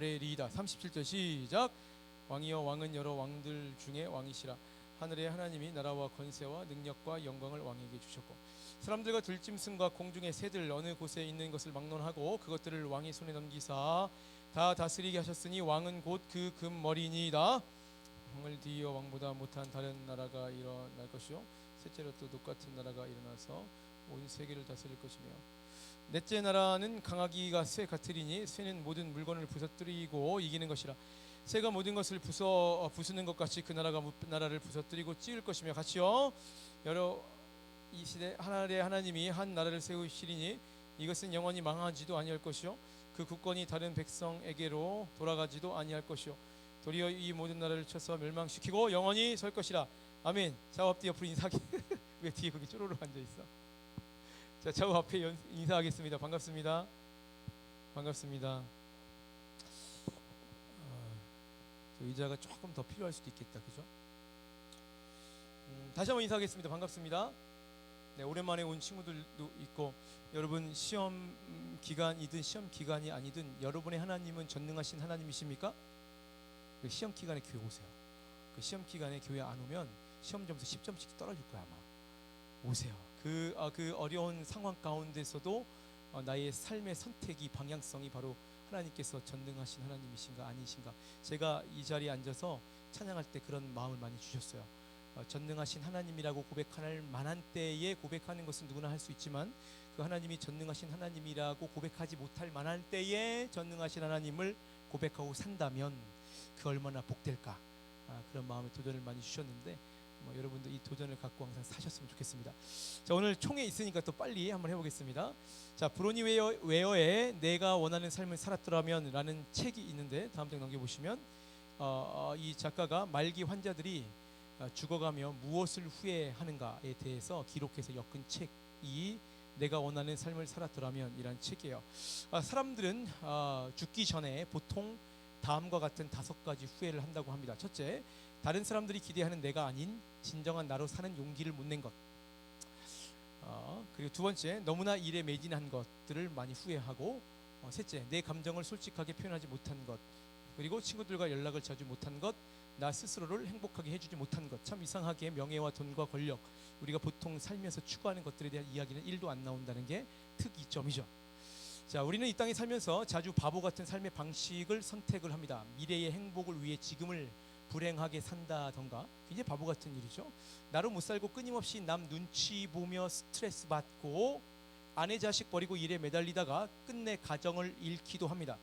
리이다. 37절 시작. 왕이여 왕은 여러 왕들 중에 왕이시라. 하늘의 하나님이 나라와 권세와 능력과 영광을 왕에게 주셨고 사람들과 들짐승과 공중의 새들 어느 곳에 있는 것을 막론하고 그것들을 왕의 손에 넘기사 다 다스리게 하셨으니 왕은 곧 그 금머리니이다. 왕을 뒤이어 왕보다 못한 다른 나라가 일어날 것이요 셋째로 또 똑같은 나라가 일어나서 온 세계를 다스릴 것이며 넷째 나라는 강하기가 쇠 같으리니 쇠는 모든 물건을 부서뜨리고 이기는 것이라. 쇠가 모든 것을 부수는 것 같이 그 나라를 부서뜨리고 찌을 것이며 같이요 여러 이 시대 하늘의 하나님이 한 나라를 세우시리니 이것은 영원히 망하지도 아니할 것이요 그 국권이 다른 백성에게로 돌아가지도 아니할 것이요 도리어 이 모든 나라를 쳐서 멸망시키고 영원히 설 것이라. 아멘. 좌우 앞뒤 옆으로 인사하기. 왜 뒤에 거기 쪼로로 앉아 있어? 자, 좌우 앞에 인사하겠습니다. 반갑습니다. 반갑습니다. 의자가 조금 더 필요할 수도 있겠다, 그죠? 다시 한번 인사하겠습니다. 반갑습니다. 네, 오랜만에 온 친구들도 있고 여러분 시험 기간이든 시험 기간이 아니든 여러분의 하나님은 전능하신 하나님이십니까? 그 시험 기간에 교회 오세요. 그 시험 기간에 교회 안 오면 시험 점수 10점씩 떨어질 거야 아마. 오세요. 그 어려운 상황 가운데서도 나의 삶의 선택이 방향성이 바로 하나님께서 전능하신 하나님이신가 아니신가. 제가 이 자리에 앉아서 찬양할 때 그런 마음을 많이 주셨어요. 전능하신 하나님이라고 고백할 만한 때에 고백하는 것은 누구나 할 수 있지만 그 하나님이 전능하신 하나님이라고 고백하지 못할 만한 때에 전능하신 하나님을 고백하고 산다면 그 얼마나 복될까. 그런 마음의 도전을 많이 주셨는데 여러분도 이 도전을 갖고 항상 사셨으면 좋겠습니다. 자, 오늘 총회 있으니까 또 빨리 한번 해보겠습니다. 자, 브로니 웨어의 내가 원하는 삶을 살았더라면 라는 책이 있는데 다음 장 넘겨보시면 이 작가가 말기 환자들이 죽어가며 무엇을 후회하는가에 대해서 기록해서 엮은 책이 내가 원하는 삶을 살았더라면 이란 책이에요. 사람들은 죽기 전에 보통 다음과 같은 5가지 후회를 한다고 합니다. 첫째, 다른 사람들이 기대하는 내가 아닌 진정한 나로 사는 용기를 못 낸 것. 그리고 두 번째, 너무나 일에 매진한 것들을 많이 후회하고 셋째, 내 감정을 솔직하게 표현하지 못한 것. 그리고 친구들과 연락을 자주 못한 것, 나 스스로를 행복하게 해주지 못한 것. 참 이상하게 명예와 돈과 권력, 우리가 보통 살면서 추구하는 것들에 대한 이야기는 1도 안 나온다는 게 특이점이죠. 자, 우리는 이 땅에 살면서 자주 바보 같은 삶의 방식을 선택을 합니다. 미래의 행복을 위해 지금을 불행하게 산다던가 굉장히 바보 같은 일이죠. 나로 못 살고 끊임없이 남 눈치 보며 스트레스 받고 아내 자식 버리고 일에 매달리다가 끝내 가정을 잃기도 합니다.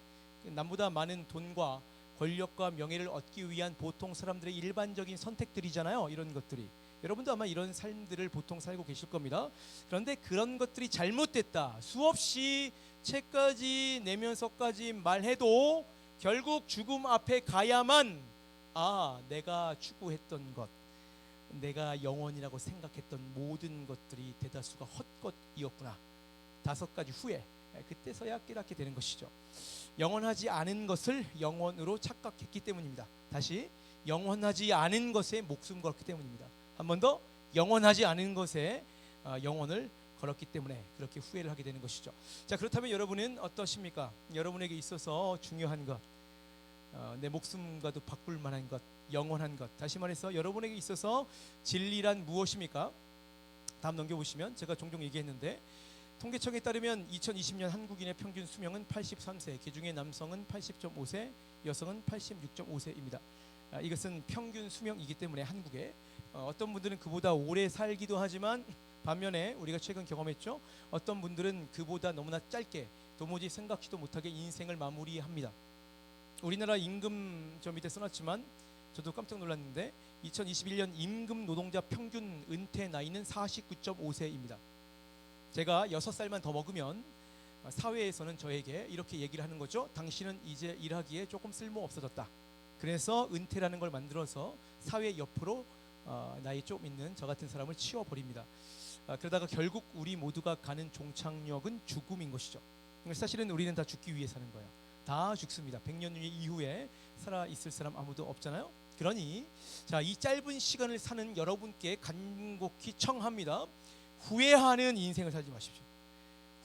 남보다 많은 돈과 권력과 명예를 얻기 위한 보통 사람들의 일반적인 선택들이잖아요. 이런 것들이 여러분도 아마 이런 삶들을 보통 살고 계실 겁니다. 그런데 그런 것들이 잘못됐다 수없이 책까지 내면서까지 말해도 결국 죽음 앞에 가야만 내가 추구했던 것, 내가 영원이라고 생각했던 모든 것들이 대다수가 헛것이었구나. 5가지 후회, 그때서야 깨닫게 되는 것이죠. 영원하지 않은 것을 영원으로 착각했기 때문입니다. 다시, 영원하지 않은 것에 목숨 걸었기 때문입니다. 한 번 더, 영원하지 않은 것에 영원을 걸었기 때문에 그렇게 후회를 하게 되는 것이죠. 자, 그렇다면 여러분은 어떠십니까? 여러분에게 있어서 중요한 것, 내 목숨과도 바꿀 만한 것, 영원한 것. 다시 말해서 여러분에게 있어서 진리란 무엇입니까? 다음 넘겨보시면 제가 종종 얘기했는데 통계청에 따르면 2020년 한국인의 평균 수명은 83세, 그중에 남성은 80.5세, 여성은 86.5세입니다. 이것은 평균 수명이기 때문에 한국에 어떤 분들은 그보다 오래 살기도 하지만 반면에 우리가 최근 경험했죠. 어떤 분들은 그보다 너무나 짧게 도무지 생각지도 못하게 인생을 마무리합니다. 우리나라 임금 저 밑에 써놨지만 저도 깜짝 놀랐는데 2021년 임금 노동자 평균 은퇴 나이는 49.5세입니다. 제가 6살만 더 먹으면 사회에서는 저에게 이렇게 얘기를 하는 거죠. 당신은 이제 일하기에 조금 쓸모 없어졌다. 그래서 은퇴라는 걸 만들어서 사회 옆으로 나이 좀 있는 저 같은 사람을 치워버립니다. 그러다가 결국 우리 모두가 가는 종착역은 죽음인 것이죠. 사실은 우리는 다 죽기 위해 사는 거예요. 다 죽습니다. 100년 이후에 살아있을 사람 아무도 없잖아요. 그러니 자, 이 짧은 시간을 사는 여러분께 간곡히 청합니다. 후회하는 인생을 살지 마십시오.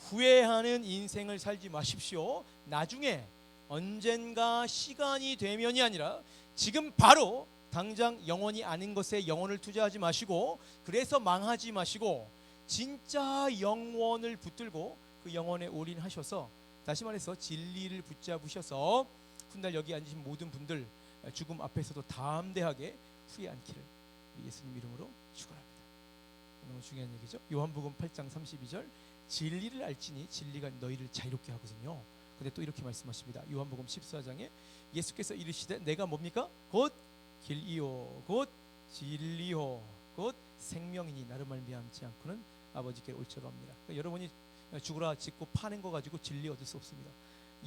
후회하는 인생을 살지 마십시오. 나중에 언젠가 시간이 되면이 아니라 지금 바로 당장 영원히 아는 것에 영혼을 투자하지 마시고, 그래서 망하지 마시고 진짜 영원을 붙들고 그 영혼에 올인하셔서, 다시 말해서 진리를 붙잡으셔서 훗날 여기 앉으신 모든 분들 죽음 앞에서도 담대하게 후회 않기를 예수님 이름으로 축원합니다. 너무 중요한 얘기죠. 요한복음 8장 32절, 진리를 알지니 진리가 너희를 자유롭게 하거든요. 근데 또 이렇게 말씀하십니다. 요한복음 14장에 예수께서 이르시되 내가 뭡니까? 곧 길이요 곧 진리요 곧 생명이니 나를 말미암지 않고는 아버지께 올 자가 없느니라. 그러니까 여러분이 죽으라 짓고 파낸 거 가지고 진리 얻을 수 없습니다.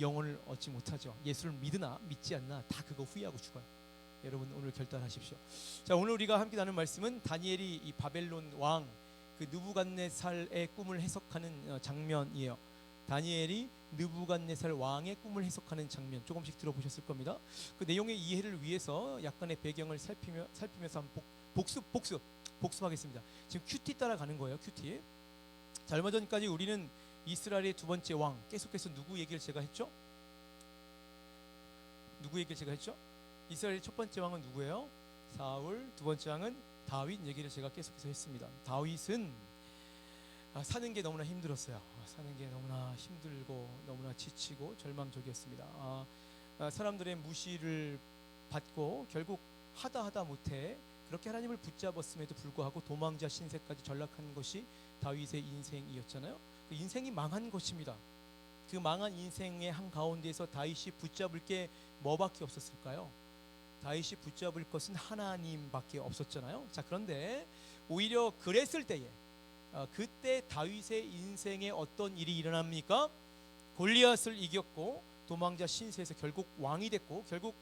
영혼을 얻지 못하죠. 예수를 믿으나 믿지 않나 다 그거 후회하고 죽어요. 여러분 오늘 결단하십시오. 자, 오늘 우리가 함께 나눈 말씀은 다니엘이 이 바벨론 왕 그 느부갓네살의 꿈을 해석하는 장면이에요. 다니엘이 느부갓네살 왕의 꿈을 해석하는 장면 조금씩 들어보셨을 겁니다. 그 내용의 이해를 위해서 약간의 배경을 살피면서 한번 복습하겠습니다. 지금 큐티 따라가는 거예요. 큐티. 자, 얼마 전까지 우리는 이스라엘의 두 번째 왕, 계속해서 누구 얘기를 제가 했죠? 이스라엘의 첫 번째 왕은 누구예요? 사울. 두 번째 왕은 다윗 얘기를 제가 계속해서 했습니다. 다윗은 사는 게 너무나 힘들었어요. 사는 게 너무나 힘들고 너무나 지치고 절망적이었습니다. 사람들의 무시를 받고 결국 하다 못해 그렇게 하나님을 붙잡았음에도 불구하고 도망자 신세까지 전락한 것이 다윗의 인생이었잖아요. 그 인생이 망한 것입니다. 그 망한 인생의 한가운데에서 다윗이 붙잡을 게 뭐밖에 없었을까요? 다윗이 붙잡을 것은 하나님밖에 없었잖아요. 자, 그런데 오히려 그랬을 때에 그때 다윗의 인생에 어떤 일이 일어납니까? 골리앗을 이겼고 도망자 신세에서 결국 왕이 됐고 결국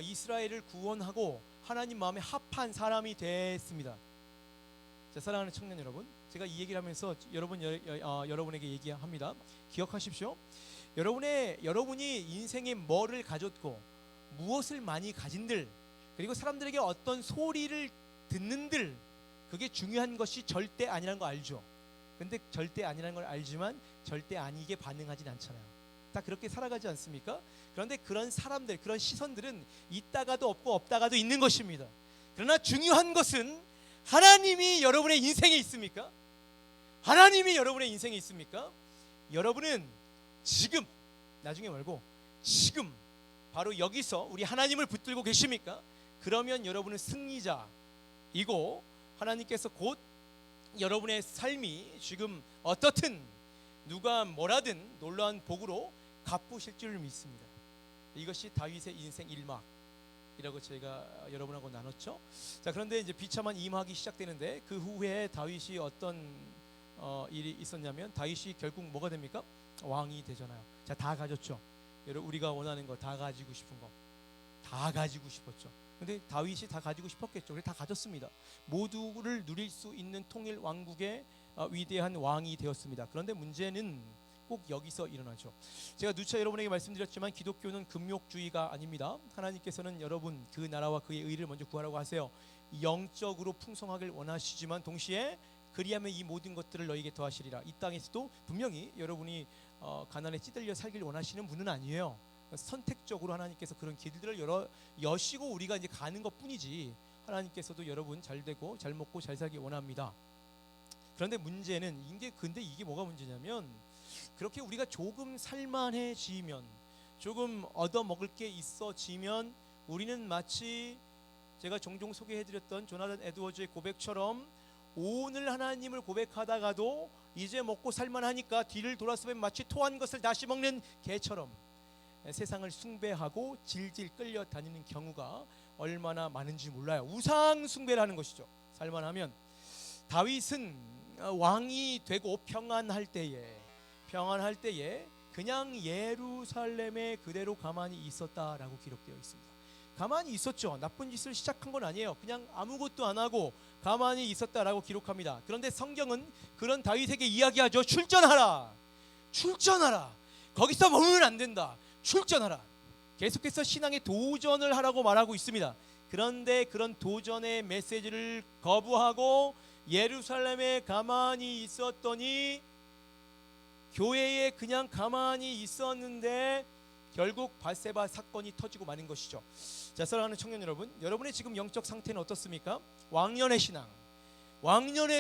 이스라엘을 구원하고 하나님 마음에 합한 사람이 됐습니다. 자, 사랑하는 청년 여러분, 제가 이 얘기를 하면서 여러분에게 얘기합니다. 기억하십시오. 여러분이 인생에 뭐를 가졌고 무엇을 많이 가진들, 그리고 사람들에게 어떤 소리를 듣는들, 그게 중요한 것이 절대 아니라는 거 알죠? 근데 절대 아니라는 걸 알지만 절대 아니게 반응하진 않잖아요. 다 그렇게 살아가지 않습니까? 그런데 그런 사람들, 그런 시선들은 있다가도 없고 없다가도 있는 것입니다. 그러나 중요한 것은 하나님이 여러분의 인생에 있습니까? 하나님이 여러분의 인생에 있습니까? 여러분은 지금, 나중에 말고 지금 바로 여기서 우리 하나님을 붙들고 계십니까? 그러면 여러분은 승리자이고 하나님께서 곧 여러분의 삶이 지금 어떻든 누가 뭐라든 놀라운 복으로 갚으실 줄 믿습니다. 이것이 다윗의 인생 1막이라고 제가 여러분하고 나눴죠. 자, 그런데 이제 비참한 2막이 시작되는데 그 후에 다윗이 어떤 일이 있었냐면 다윗이 결국 뭐가 됩니까? 왕이 되잖아요. 자, 다 가졌죠. 여러분 우리가 원하는 거 다 가지고 싶은 거 다 가지고 싶었죠. 근데 다윗이 다 가지고 싶었겠죠. 그래 다 가졌습니다. 모두를 누릴 수 있는 통일 왕국의 위대한 왕이 되었습니다. 그런데 문제는 꼭 여기서 일어나죠. 제가 누차 여러분에게 말씀드렸지만 기독교는 금욕주의가 아닙니다. 하나님께서는 여러분 그 나라와 그의 의를 먼저 구하라고 하세요. 영적으로 풍성하길 원하시지만 동시에 그리하면 이 모든 것들을 너에게 더하시리라. 이 땅에서도 분명히 여러분이 가난에 찌들려 살길 원하시는 분은 아니에요. 선택적으로 하나님께서 그런 길들을 여시고 우리가 이제 가는 것뿐이지 하나님께서도 여러분 잘 되고 잘 먹고 잘 살기 원합니다. 그런데 문제는 이게 뭐가 문제냐면 그렇게 우리가 조금 살만해지면 조금 얻어먹을 게 있어지면 우리는 마치 제가 종종 소개해드렸던 조나단 에드워즈의 고백처럼 오늘 하나님을 고백하다가도 이제 먹고 살만하니까 뒤를 돌아서면 마치 토한 것을 다시 먹는 개처럼 세상을 숭배하고 질질 끌려다니는 경우가 얼마나 많은지 몰라요. 우상 숭배를 하는 것이죠. 살만하면. 다윗은 왕이 되고 평안할 때에 그냥 예루살렘에 그대로 가만히 있었다라고 기록되어 있습니다. 가만히 있었죠. 나쁜 짓을 시작한 건 아니에요. 그냥 아무것도 안 하고 가만히 있었다라고 기록합니다. 그런데 성경은 그런 다윗에게 이야기하죠. 출전하라. 거기서 머무르면 안 된다. 출전하라. 계속해서 신앙의 도전을 하라고 말하고 있습니다. 그런데 그런 도전의 메시지를 거부하고 예루살렘에 가만히 있었더니 교회에 그냥 가만히 있었는데 결국 밧세바 사건이 터지고 마는 것이죠. 자, 사랑하는 청년 여러분, 여러분의 지금 영적 상태는 어떻습니까? 왕년의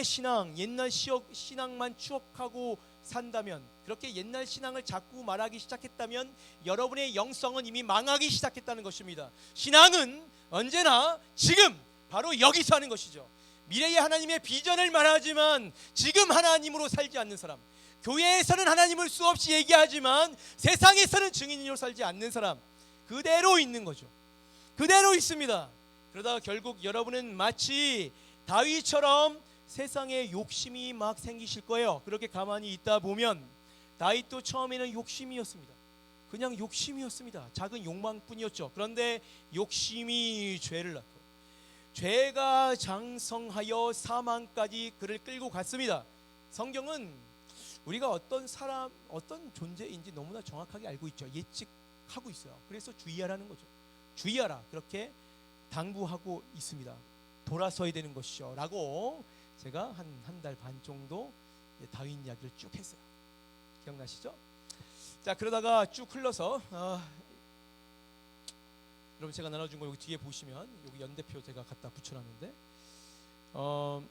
신앙, 옛날 신앙만 추억하고 산다면, 그렇게 옛날 신앙을 자꾸 말하기 시작했다면 여러분의 영성은 이미 망하기 시작했다는 것입니다. 신앙은 언제나 지금 바로 여기서 하는 것이죠. 미래의 하나님의 비전을 말하지만 지금 하나님으로 살지 않는 사람, 교회에서는 하나님을 수없이 얘기하지만 세상에서는 증인으로 살지 않는 사람, 그대로 있는 거죠. 그대로 있습니다. 그러다가 결국 여러분은 마치 다윗처럼 세상에 욕심이 막 생기실 거예요. 그렇게 가만히 있다 보면, 다윗도 처음에는 욕심이었습니다. 그냥 욕심이었습니다. 작은 욕망뿐이었죠. 그런데 욕심이 죄를 낳고 죄가 장성하여 사망까지 그를 끌고 갔습니다. 성경은 우리가 어떤 사람, 어떤 존재인지 너무나 정확하게 알고 있죠. 예측하고 있어요. 그래서 주의하라는 거죠. 주의하라, 그렇게 당부하고 있습니다. 돌아서야 되는 것이죠 라고 제가 한 달 반 정도 다윗 이야기를 쭉 했어요. 기억나시죠? 자, 그러다가 쭉 흘러서 여러분, 제가 나눠준 거 여기 뒤에 보시면 여기 연대표 제가 갖다 붙여놨는데,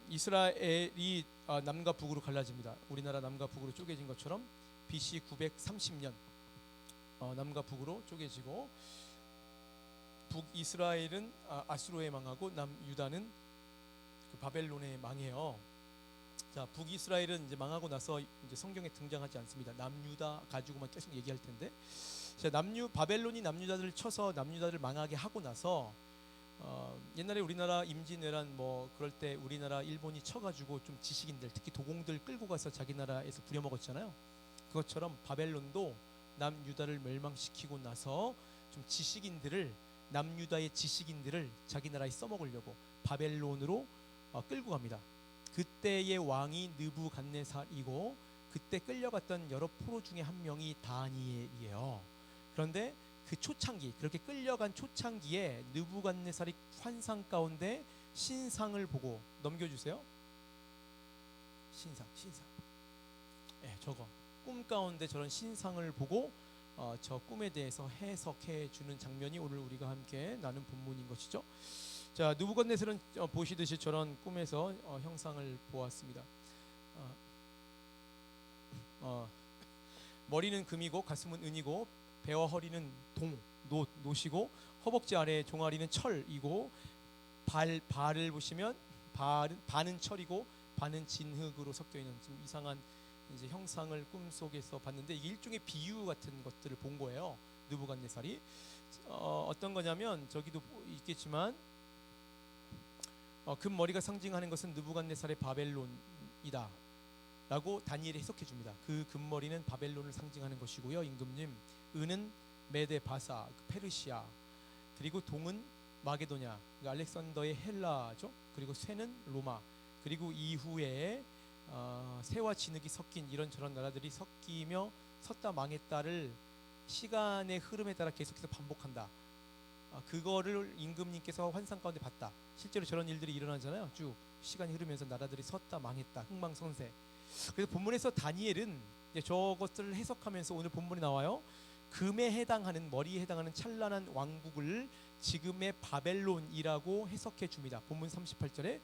이스라엘이 남과 북으로 갈라집니다. 우리나라 남과 북으로 쪼개진 것처럼 BC 930년 남과 북으로 쪼개지고, 북이스라엘은 아수르에 망하고 남유다는 그 바벨론에 망해요. 자, 북이스라엘은 이제 망하고 나서 이제 성경에 등장하지 않습니다. 남유다 가지고만 계속 얘기할 텐데, 자, 바벨론이 남유다를 쳐서 남유다를 망하게 하고 나서 옛날에 우리나라 임진왜란 뭐 그럴 때 우리나라 일본이 쳐가지고 좀 지식인들, 특히 도공들 끌고 가서 자기 나라에서 부려먹었잖아요. 그것처럼 바벨론도 남유다를 멸망시키고 나서 좀 남유다의 지식인들을 자기 나라에 써먹으려고 바벨론으로 끌고 갑니다. 그때의 왕이 느부갓네살이고, 그때 끌려갔던 여러 포로 중에 한 명이 다니엘이에요. 그런데 그 초창기, 그렇게 끌려간 초창기에 느부갓네살이 환상 가운데 신상을 보고, 넘겨주세요. 신상. 네, 저거 꿈 가운데 저런 신상을 보고 저 꿈에 대해서 해석해 주는 장면이 오늘 우리가 함께 나눈 본문인 것이죠. 자, 느부갓네살은 보시듯이 저런 꿈에서 형상을 보았습니다. 머리는 금이고 가슴은 은이고 배와 허리는 노시고 허벅지 아래 종아리는 철이고, 발을 보시면 반은 철이고 반은 진흙으로 섞여 있는 좀 이상한 이제 형상을 꿈속에서 봤는데, 이게 일종의 비유 같은 것들을 본 거예요. 느부갓네살이 어떤 거냐면, 저기도 있겠지만 금머리가 상징하는 것은 느부갓네살의 바벨론이다 라고 다니엘이 해석해 줍니다. 그 금머리는 바벨론을 상징하는 것이고요. 임금님, 은은 메데 바사, 페르시아, 그리고 동은 마게도냐, 알렉산더의 헬라죠. 그리고 쇠는 로마, 그리고 이후에 새와 진흙이 섞인 이런저런 나라들이 섞이며 섰다 망했다를 시간의 흐름에 따라 계속해서 반복한다. 그거를 임금님께서 환상 가운데 봤다. 실제로 저런 일들이 일어나잖아요. 쭉 시간이 흐르면서 나라들이 섰다 망했다, 흥망성쇠. 그래서 본문에서 다니엘은 저것들을 해석하면서 오늘 본문에 나와요. 금에 해당하는, 머리에 해당하는 찬란한 왕국을 지금의 바벨론이라고 해석해 줍니다. 본문 38절에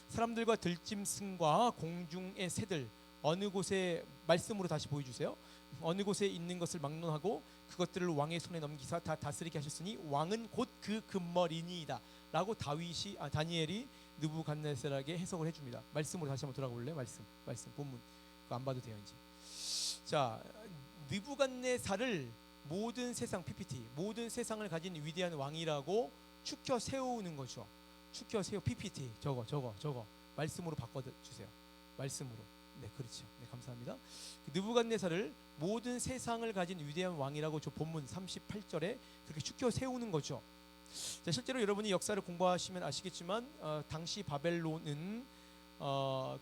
사람들과 들짐승과 공중의 새들, 어느 곳에, 말씀으로 다시 보여주세요. 어느 곳에 있는 것을 막론하고 그것들을 왕의 손에 넘기사 다 다스리게 하셨으니 왕은 곧 그 금머리니이다 라고 다니엘이 느부갓네살에게 해석을 해줍니다. 말씀으로 다시 한번 돌아가 볼래요? 말씀 본문 그거 안 봐도 돼요. 이제 자, 느부갓네살을 모든 세상 PPT, 모든 세상을 가진 위대한 왕이라고 추켜 세우는 거죠. 추켜 세우 PPT 저거 말씀으로 바꿔주세요. 말씀으로. 네, 그렇죠. 네, 감사합니다. 느부갓네살을 모든 세상을 가진 위대한 왕이라고 저 본문 38절에 그렇게 추켜 세우는 거죠. 자, 실제로 여러분이 역사를 공부하시면 아시겠지만 당시 바벨론은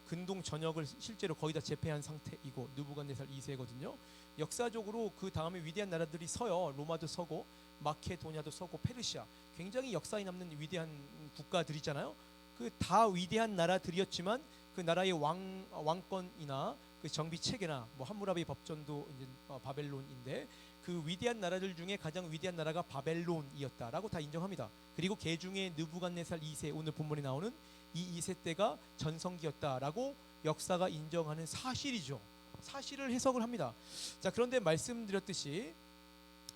근동 전역을 실제로 거의 다 제패한 상태이고, 느부갓네살 2세거든요. 역사적으로 그 다음에 위대한 나라들이 서요. 로마도 서고 마케도냐도 서고 페르시아, 굉장히 역사에 남는 위대한 국가들이잖아요. 그 다 위대한 나라들이었지만 그 나라의 왕권이나 그 정비 체계나 뭐 함무라비 법전도 이제 바벨론인데, 그 위대한 나라들 중에 가장 위대한 나라가 바벨론이었다라고 다 인정합니다. 그리고 그 중에 느부갓네살 2세, 오늘 본문에 나오는 이 2세 때가 전성기였다라고 역사가 인정하는 사실이죠. 사실을 해석을 합니다. 자, 그런데 말씀드렸듯이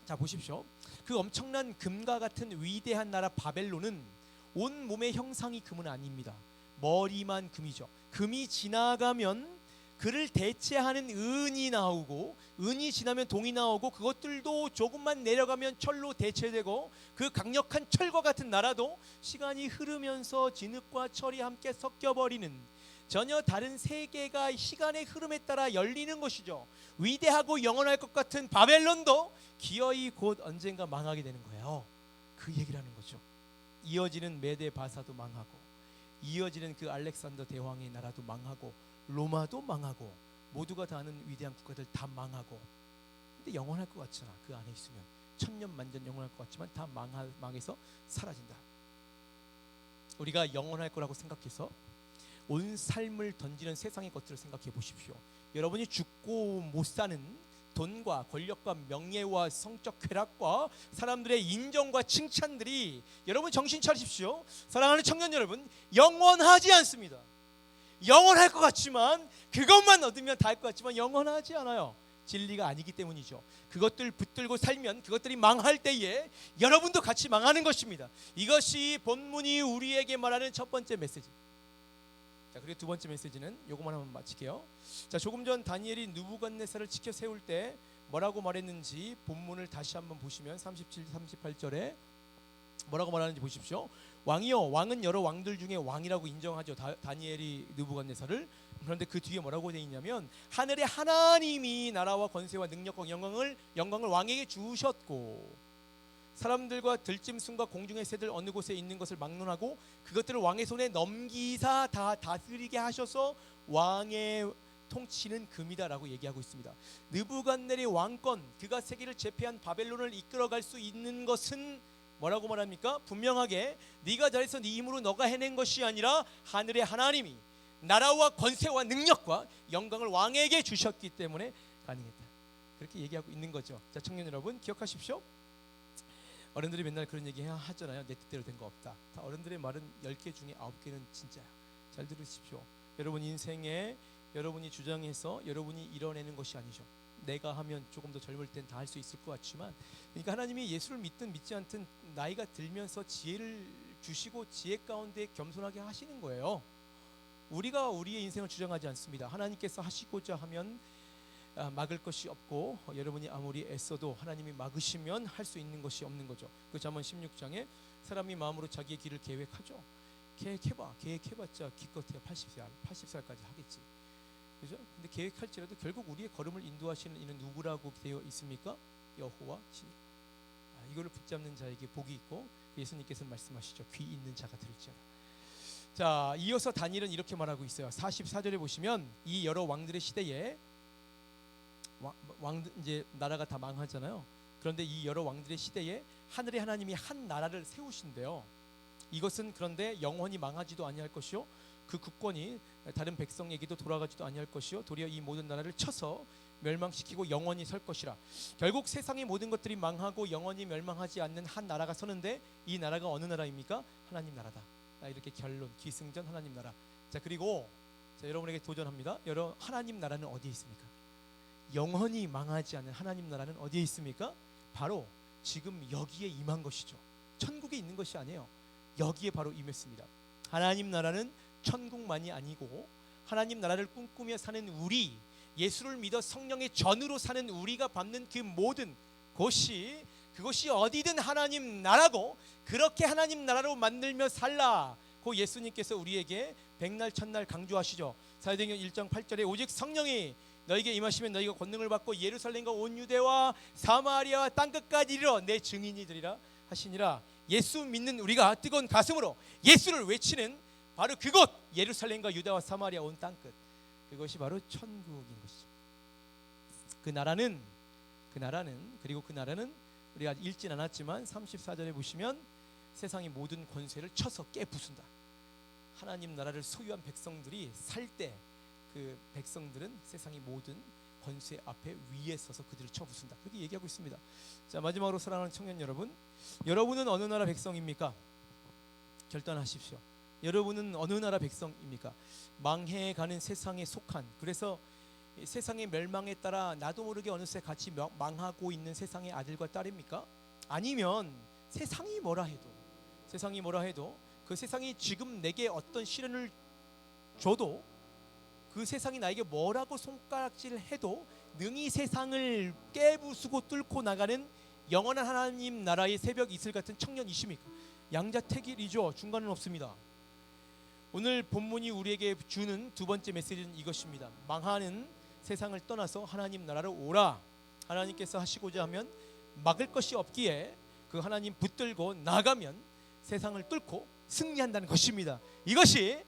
자 보십시오. 그 엄청난 금과 같은 위대한 나라 바벨론은 온 몸의 형상이 금은 아닙니다. 머리만 금이죠. 금이 지나가면 그를 대체하는 은이 나오고, 은이 지나면 동이 나오고, 그것들도 조금만 내려가면 철로 대체되고, 그 강력한 철과 같은 나라도 시간이 흐르면서 진흙과 철이 함께 섞여버리는 전혀 다른 세계가 시간의 흐름에 따라 열리는 것이죠. 위대하고 영원할 것 같은 바벨론도 기어이 곧 언젠가 망하게 되는 거예요. 그 얘기를 하는 거죠. 이어지는 메데 바사도 망하고, 이어지는 그 알렉산더 대왕의 나라도 망하고, 로마도 망하고, 모두가 다 아는 위대한 국가들 다 망하고. 근데 영원할 것 같잖아. 그 안에 있으면 천년 만년 영원할 것 같지만 다 망해서 사라진다. 우리가 영원할 거라고 생각해서 온 삶을 던지는 세상의 것들을 생각해 보십시오. 여러분이 죽고 못 사는 돈과 권력과 명예와 성적 쾌락과 사람들의 인정과 칭찬들이, 여러분 정신 차리십시오. 사랑하는 청년 여러분, 영원하지 않습니다. 영원할 것 같지만, 그것만 얻으면 다 할 것 같지만 영원하지 않아요. 진리가 아니기 때문이죠. 그것들 붙들고 살면 그것들이 망할 때에 여러분도 같이 망하는 것입니다. 이것이 본문이 우리에게 말하는 첫 번째 메시지. 자, 그리고 두 번째 메시지는 요것만 한번 마칠게요. 자, 조금 전 다니엘이 느부갓네살을 지켜 세울 때 뭐라고 말했는지 본문을 다시 한번 보시면 37, 38절에 뭐라고 말하는지 보십시오. 왕이요, 왕은 여러 왕들 중에 왕이라고 인정하죠. 다니엘이 느부갓네살을. 그런데 그 뒤에 뭐라고 되어 있냐면, 하늘의 하나님이 나라와 권세와 능력과 영광을 왕에게 주셨고, 사람들과 들짐승과 공중의 새들 어느 곳에 있는 것을 막론하고 그것들을 왕의 손에 넘기사 다 다스리게 하셔서 왕의 통치는 금이다라고 얘기하고 있습니다. 느부갓네살의 왕권, 그가 세계를 제패한 바벨론을 이끌어갈 수 있는 것은 뭐라고 말합니까? 분명하게 네가 잘해서 네 힘으로 너가 해낸 것이 아니라 하늘의 하나님이 나라와 권세와 능력과 영광을 왕에게 주셨기 때문에 가능했다. 그렇게 얘기하고 있는 거죠. 자, 청년 여러분 기억하십시오. 어른들이 맨날 그런 얘기 하잖아요. 내 뜻대로 된 거 없다. 다 어른들의 말은 10개 중에 9개는 진짜야. 잘 들으십시오. 여러분 인생에 여러분이 주장해서 여러분이 이뤄내는 것이 아니죠. 내가 하면 조금 더 젊을 땐 다 할 수 있을 것 같지만, 그러니까 하나님이 예수를 믿든 믿지 않든 나이가 들면서 지혜를 주시고 지혜 가운데 겸손하게 하시는 거예요. 우리가 우리의 인생을 주장하지 않습니다. 하나님께서 하시고자 하면 막을 것이 없고, 여러분이 아무리 애써도 하나님이 막으시면 할 수 있는 것이 없는 거죠. 그 잠언 16장에 사람이 마음으로 자기의 길을 계획하죠. 계획해봤자 기껏해야 80살까지 하겠지. 그죠? 근데 계획할지라도 결국 우리의 걸음을 인도하시는 이는 누구라고 되어 있습니까? 여호와 신. 이거를 붙잡는 자에게 복이 있고, 예수님께서 말씀하시죠. 귀 있는 자가 들을지어다. 자, 이어서 다니엘은 이렇게 말하고 있어요. 44절에 보시면 이 여러 왕들의 시대에 이제 나라가 다 망하잖아요. 그런데 이 여러 왕들의 시대에 하늘의 하나님이 한 나라를 세우신대요. 이것은 그런데 영원히 망하지도 아니할 것이요, 그 국권이 다른 백성에게도 돌아가지도 아니할 것이요, 도리어 이 모든 나라를 쳐서 멸망시키고 영원히 설 것이라. 결국 세상의 모든 것들이 망하고 영원히 멸망하지 않는 한 나라가 서는데, 이 나라가 어느 나라입니까? 하나님 나라다. 이렇게 결론, 기승전 하나님 나라. 자, 그리고 여러분에게 도전합니다. 여러분, 하나님 나라는 어디에 있습니까? 영원히 망하지 않는 하나님 나라는 어디에 있습니까? 바로 지금 여기에 임한 것이죠. 천국에 있는 것이 아니에요. 여기에 바로 임했습니다. 하나님 나라는 천국만이 아니고, 하나님 나라를 꿈꾸며 사는 우리, 예수를 믿어 성령의 전으로 사는 우리가 받는 그 모든 것이, 그것이 어디든 하나님 나라고, 그렇게 하나님 나라로 만들며 살라고 예수님께서 우리에게 백날 천날 강조하시죠. 사도행전 1장 8절에 오직 성령이 너에게 임하시면 너희가 권능을 받고 예루살렘과 온 유대와 사마리아와 땅끝까지 이르러 내 증인이 되리라 하시니라. 예수 믿는 우리가 뜨거운 가슴으로 예수를 외치는 바로 그곳, 예루살렘과 유다와 사마리아 온 땅끝, 그것이 바로 천국인 것이죠. 그 나라는 그리고 그 나라는 우리가 읽진 않았지만 34절에 보시면 세상의 모든 권세를 쳐서 깨부순다. 하나님 나라를 소유한 백성들이 살 때 그 백성들은 세상의 모든 권세 앞에 위에 서서 그들을 쳐부순다. 그렇게 얘기하고 있습니다. 자, 마지막으로 사랑하는 청년 여러분, 여러분은 어느 나라 백성입니까? 결단하십시오. 여러분은 어느 나라 백성입니까? 망해가는 세상에 속한, 그래서 세상의 멸망에 따라 나도 모르게 어느새 같이 망하고 있는 세상의 아들과 딸입니까? 아니면 세상이 뭐라 해도 그 세상이 지금 내게 어떤 시련을 줘도, 그 세상이 나에게 뭐라고 손가락질을 해도 능히 세상을 깨부수고 뚫고 나가는 영원한 하나님 나라의 새벽 이슬 같은 청년이십니까? 양자택일이죠. 중간은 없습니다. 오늘 본문이 우리에게 주는 두 번째 메시지는 이것입니다. 망하는 세상을 떠나서 하나님 나라로 오라. 하나님께서 하시고자 하면 막을 것이 없기에 그 하나님 붙들고 나가면 세상을 뚫고 승리한다는 것입니다. 이것이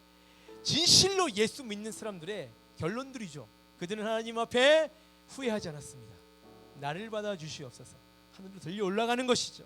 진실로 예수 믿는 사람들의 결론들이죠. 그들은 하나님 앞에 후회하지 않았습니다. 나를 받아 주시옵소서. 하늘로 들려 올라가는 것이죠.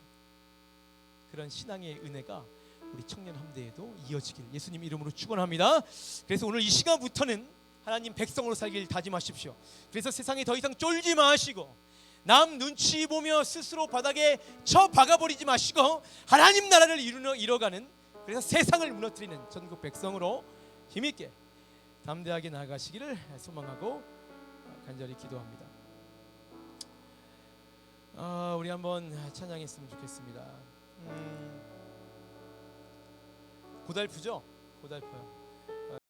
그런 신앙의 은혜가 우리 청년 함대에도 이어지길 예수님 이름으로 축원합니다. 그래서 오늘 이 시간부터는 하나님 백성으로 살길 다짐하십시오. 그래서 세상에 더 이상 쫄지 마시고, 남 눈치 보며 스스로 바닥에 쳐 박아버리지 마시고, 하나님 나라를 이뤄가는, 그래서 세상을 무너뜨리는 전국 백성으로 힘있게 담대하게 나아가시기를 소망하고 간절히 기도합니다. 우리 한번 찬양했으면 좋겠습니다. 고달프죠? 고달퍼요.